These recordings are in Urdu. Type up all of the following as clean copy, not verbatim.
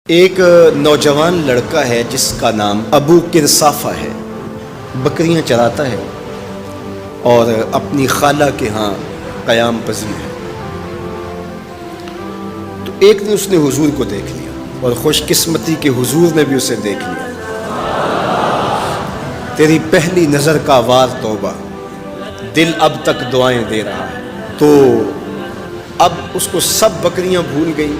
ایک نوجوان لڑکا ہے جس کا نام ابو کرصافہ ہے، بکریاں چراتا ہے اور اپنی خالہ کے ہاں قیام پذیر ہے۔ تو ایک دن اس نے حضور کو دیکھ لیا اور خوش قسمتی کے حضور نے بھی اسے دیکھ لیا۔ تیری پہلی نظر کا وار توبہ، دل اب تک دعائیں دے رہا ہے۔ تو اب اس کو سب بکریاں بھول گئی،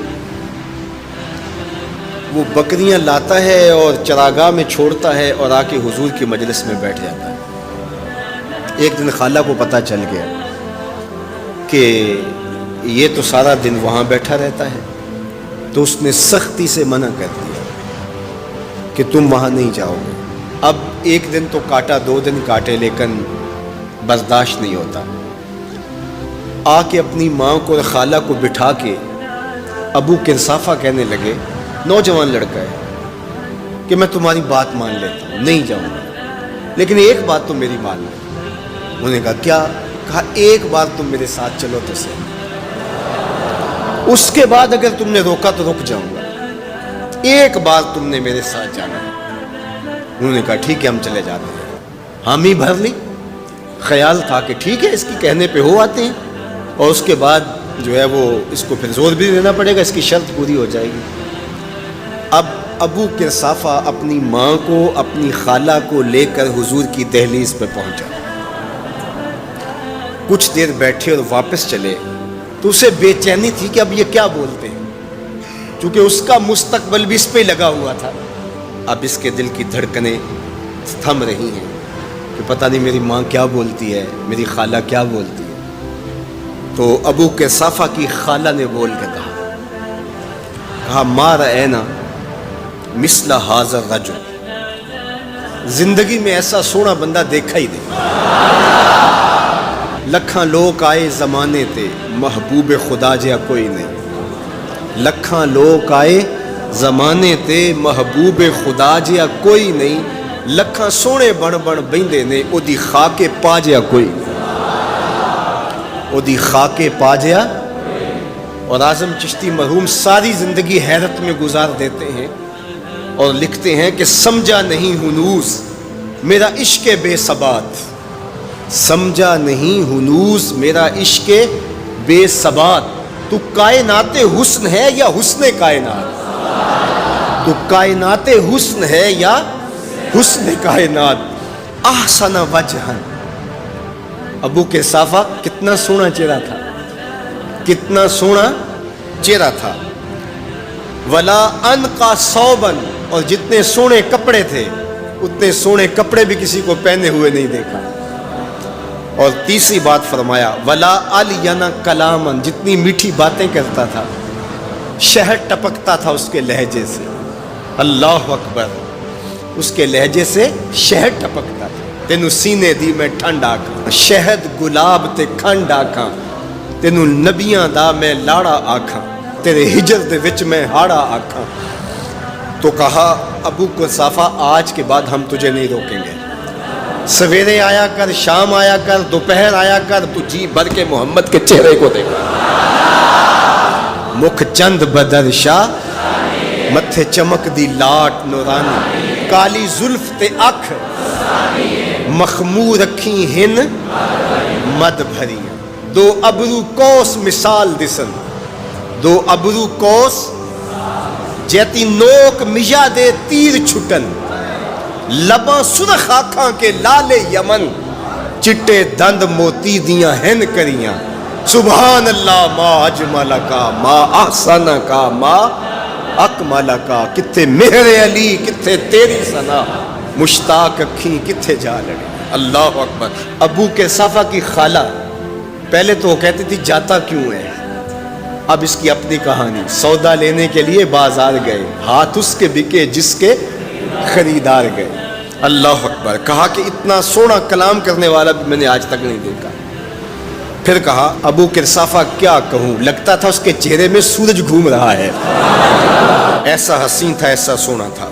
وہ بکریاں لاتا ہے اور چراگاہ میں چھوڑتا ہے اور آ کے حضور کی مجلس میں بیٹھ جاتا ہے۔ ایک دن خالہ کو پتہ چل گیا کہ یہ تو سارا دن وہاں بیٹھا رہتا ہے، تو اس نے سختی سے منع کر دیا کہ تم وہاں نہیں جاؤ گے۔ اب ایک دن تو کاٹا، دو دن کاٹے، لیکن برداشت نہیں ہوتا۔ آ کے اپنی ماں کو اور خالہ کو بٹھا کے ابو کرصافہ کہنے لگے، نوجوان لڑکا ہے، کہ میں تمہاری بات مان لیتا ہوں، نہیں جاؤں گا، لیکن ایک بات تم میری مان لو۔ انہوں نے کہا کیا؟ کہا ایک بار تم میرے ساتھ چلو تو صحیح، اس کے بعد اگر تم نے روکا تو رک جاؤں گا، ایک بار تم نے میرے ساتھ جانا ہے۔ انہوں نے کہا ٹھیک ہے، ہم چلے جاتے ہیں۔ حامی بھر لی، خیال تھا کہ ٹھیک ہے اس کی کہنے پہ ہو آتے ہیں، اور اس کے بعد جو ہے وہ اس کو پھر زور بھی دینا پڑے گا، اس کی شرط پوری ہو جائے گی۔ اب ابو کرصافہ اپنی ماں کو، اپنی خالہ کو لے کر حضور کی دہلیز پہ پہنچا۔ کچھ دیر بیٹھے اور واپس چلے تو اسے بے چینی تھی کہ اب یہ کیا بولتے ہیں، چونکہ اس کا مستقبل بھی اس پہ لگا ہوا تھا۔ اب اس کے دل کی دھڑکنیں تھم رہی ہیں کہ پتہ نہیں میری ماں کیا بولتی ہے، میری خالہ کیا بولتی ہے۔ تو ابو کرصافہ کی خالہ نے بول کے کہا ما رأینا مثل ھذا الرجل، زندگی میں ایسا سونا بندہ دیکھا ہی نہیں۔ لکھاں لوگ آئے زمانے تے، محبوب خدا جہا کوئی نہیں۔ لکھاں لوگ آئے زمانے تے، محبوب خدا جہا کوئی نہیں۔ لکھاں سونے بن بن بہندے نے، او دی خاک پا جہا کوئی نہیں، او دی خاک پا جہا۔ اور اعظم چشتی مرحوم ساری زندگی حیرت میں گزار دیتے ہیں اور لکھتے ہیں کہ سمجھا نہیں ہنوز میرا عشق بے ثبات، سمجھا نہیں ہنوز میرا عشق بے ثبات۔ تو کائنات حسن ہے یا حسن کائنات؟ تو کائنات حسن ہے یا حسن کائنات؟ احسن وجہن، ابو کرصافہ کتنا سونا چہرہ تھا، کتنا سونا چہرہ تھا۔ ولا انقا ثوبن، اور جتنے سونے کپڑے تھے اتنے سونے کپڑے بھی کسی کو پہنے ہوئے نہیں دیکھا۔ اور تیسری بات فرمایا ولا الینا کلامن، جتنی میٹھی باتیں کرتا تھا، شہد ٹپکتا تھا اس کے لہجے سے۔ اللہ اکبر، اس کے لہجے سے شہد ٹپکتا تھا۔ تینوں سینے دی میں ٹھنڈ آکھاں، شہد گلاب تے کھنڈ آکھاں، تینوں نبیاں دا میں لاڑا آکھاں، تیرے ہجر دے وچ میں ہاڑا آکھاں۔ تو کہا ابو کرصافہ آج کے بعد ہم تجھے نہیں روکیں گے، سویرے آیا کر، شام آیا کر، دوپہر آیا کر، تو جی بھر کے محمد کے چہرے کو دیکھا۔ مکھ چند بدر شاہ، متھے چمک دی لاٹ نورانی، کالی زلف تے اکھ، مخمور اکھیں ہن مد بھریاں، دو ابرو کوس مثال دسن، دو ابرو کوس جیتی نوک مجا دے تیر چھٹن، لباں سرخ آنکھاں کے لال یمن، چٹے دند موتی دیاں ہن کریاں۔ سبحان اللہ ما اجمل کا، ما احسن کا، ما اکمل کا۔ کتھے مہر علی، کتھے تیری ثنا، مشتاق اکھیں کتھے جا لڑی۔ اللہ اکبر۔ ابو کرصافہ کی خالہ پہلے تو وہ کہتی تھی جاتا کیوں ہے، اب اس کی اپنی کہانی۔ سودا لینے کے لیے بازار گئے، ہاتھ اس کے بکے جس کے خریدار گئے۔ اللہ اکبر۔ کہا کہ اتنا سونا کلام کرنے والا بھی میں نے آج تک نہیں دیکھا۔ پھر کہا ابو کرصافہ کیا کہوں، لگتا تھا اس کے چہرے میں سورج گھوم رہا ہے، ایسا حسین تھا، ایسا سونا تھا۔